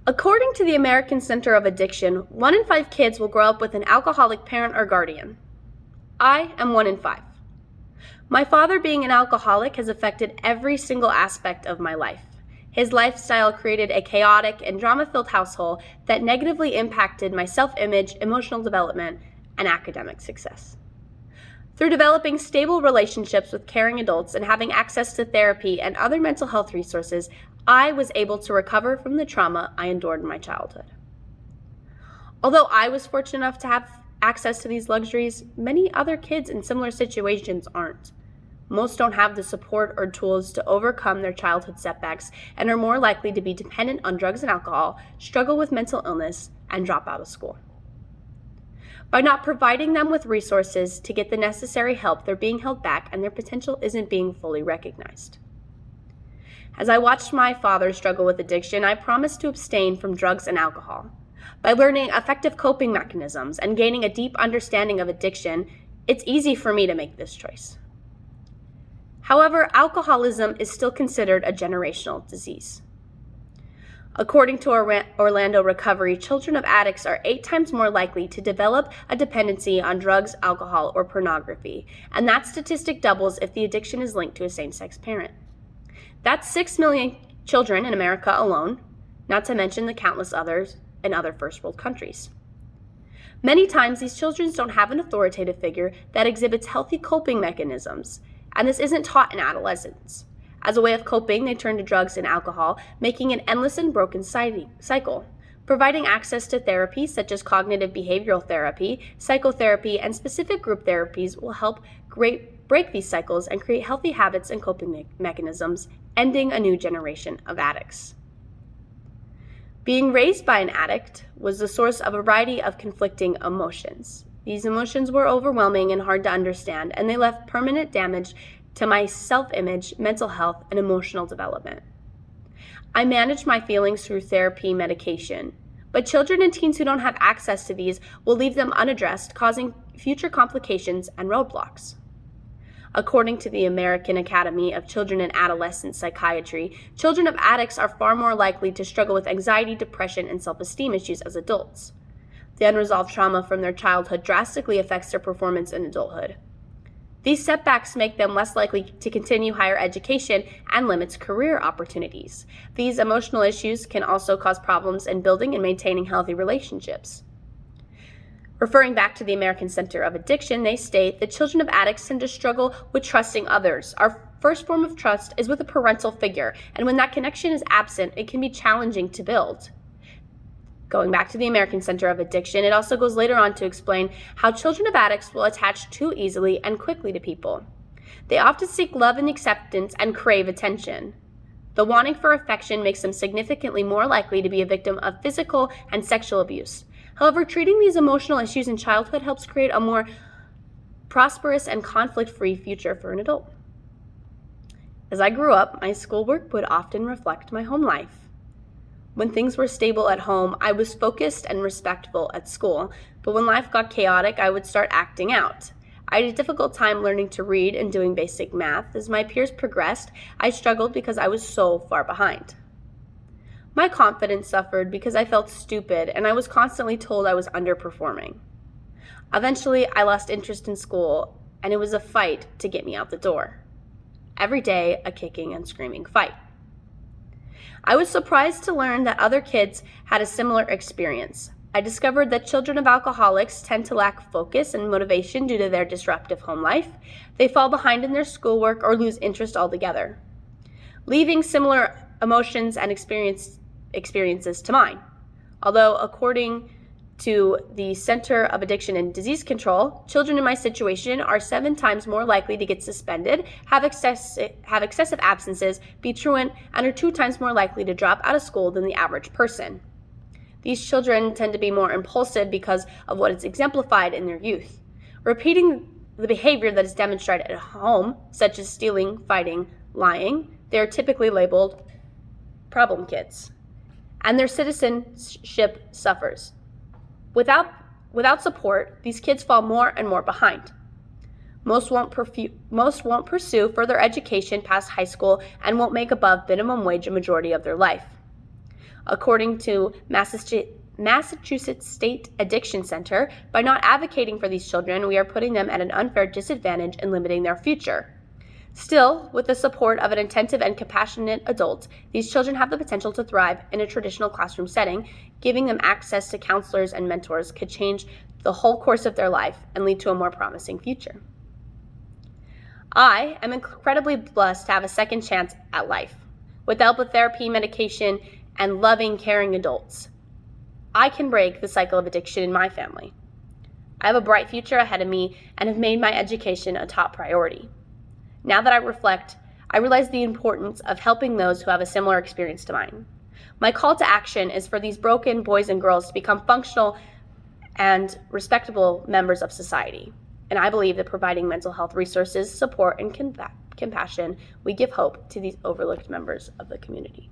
According to the American Center of Addiction, 1 in 5 kids will grow up with an alcoholic parent or guardian. I am 1 in 5. My father being an alcoholic has affected every single aspect of my life. His lifestyle created a chaotic and drama-filled household that negatively impacted my self-image, emotional development, and academic success. Through developing stable relationships with caring adults and having access to therapy and other mental health resources, I was able to recover from the trauma I endured in my childhood. Although I was fortunate enough to have access to these luxuries, many other kids in similar situations aren't. Most don't have the support or tools to overcome their childhood setbacks and are more likely to be dependent on drugs and alcohol, struggle with mental illness, and drop out of school. By not providing them with resources to get the necessary help, they're being held back and their potential isn't being fully recognized. As I watched my father struggle with addiction, I promised to abstain from drugs and alcohol. By learning effective coping mechanisms and gaining a deep understanding of addiction, it's easy for me to make this choice. However, alcoholism is still considered a generational disease. According to Orlando Recovery, children of addicts are 8 times more likely to develop a dependency on drugs, alcohol, or pornography, and that statistic doubles if the addiction is linked to a same-sex parent. That's 6 million children in America alone, not to mention the countless others in other first world countries. Many times, these children don't have an authoritative figure that exhibits healthy coping mechanisms, and this isn't taught in adolescence. As a way of coping, they turn to drugs and alcohol, making an endless and broken cycle. Providing access to therapies such as cognitive behavioral therapy, psychotherapy, and specific group therapies will help break these cycles and create healthy habits and coping mechanisms, ending a new generation of addicts. Being raised by an addict was the source of a variety of conflicting emotions. These emotions were overwhelming and hard to understand, and they left permanent damage to my self-image, mental health, and emotional development. I managed my feelings through therapy medication, but children and teens who don't have access to these will leave them unaddressed, causing future complications and roadblocks. According to the American Academy of Children and Adolescent Psychiatry, children of addicts are far more likely to struggle with anxiety, depression, and self-esteem issues as adults. The unresolved trauma from their childhood drastically affects their performance in adulthood. These setbacks make them less likely to continue higher education and limits career opportunities. These emotional issues can also cause problems in building and maintaining healthy relationships. Referring back to the American Center of Addiction, they state that children of addicts tend to struggle with trusting others. Our first form of trust is with a parental figure, and when that connection is absent, it can be challenging to build. Going back to the American Center of Addiction, it also goes later on to explain how children of addicts will attach too easily and quickly to people. They often seek love and acceptance and crave attention. The wanting for affection makes them significantly more likely to be a victim of physical and sexual abuse. However, treating these emotional issues in childhood helps create a more prosperous and conflict-free future for an adult. As I grew up, my schoolwork would often reflect my home life. When things were stable at home, I was focused and respectful at school, but when life got chaotic, I would start acting out. I had a difficult time learning to read and doing basic math. As my peers progressed, I struggled because I was so far behind. My confidence suffered because I felt stupid, and I was constantly told I was underperforming. Eventually, I lost interest in school, and it was a fight to get me out the door. Every day, a kicking and screaming fight. I was surprised to learn that other kids had a similar experience. I discovered that children of alcoholics tend to lack focus and motivation due to their disruptive home life. They fall behind in their schoolwork or lose interest altogether, leaving similar emotions and experiences to mine. Although, according to the Center of Addiction and Disease Control, children in my situation are 7 times more likely to get suspended, have excessive absences, be truant, and are 2 times more likely to drop out of school than the average person. These children tend to be more impulsive because of what is exemplified in their youth. Repeating the behavior that is demonstrated at home, such as stealing, fighting, lying, they are typically labeled problem kids, and their citizenship suffers. Without support, these kids fall more and more behind. Most won't pursue further education past high school and won't make above minimum wage a majority of their life. According to Massachusetts State Addiction Center, by not advocating for these children, we are putting them at an unfair disadvantage and limiting their future. Still, with the support of an attentive and compassionate adult, these children have the potential to thrive in a traditional classroom setting. Giving them access to counselors and mentors could change the whole course of their life and lead to a more promising future. I am incredibly blessed to have a second chance at life. With the help of therapy, medication, and loving, caring adults, I can break the cycle of addiction in my family. I have a bright future ahead of me and have made my education a top priority. Now that I reflect, I realize the importance of helping those who have a similar experience to mine. My call to action is for these broken boys and girls to become functional and respectable members of society. And I believe that providing mental health resources, support, and compassion, we give hope to these overlooked members of the community.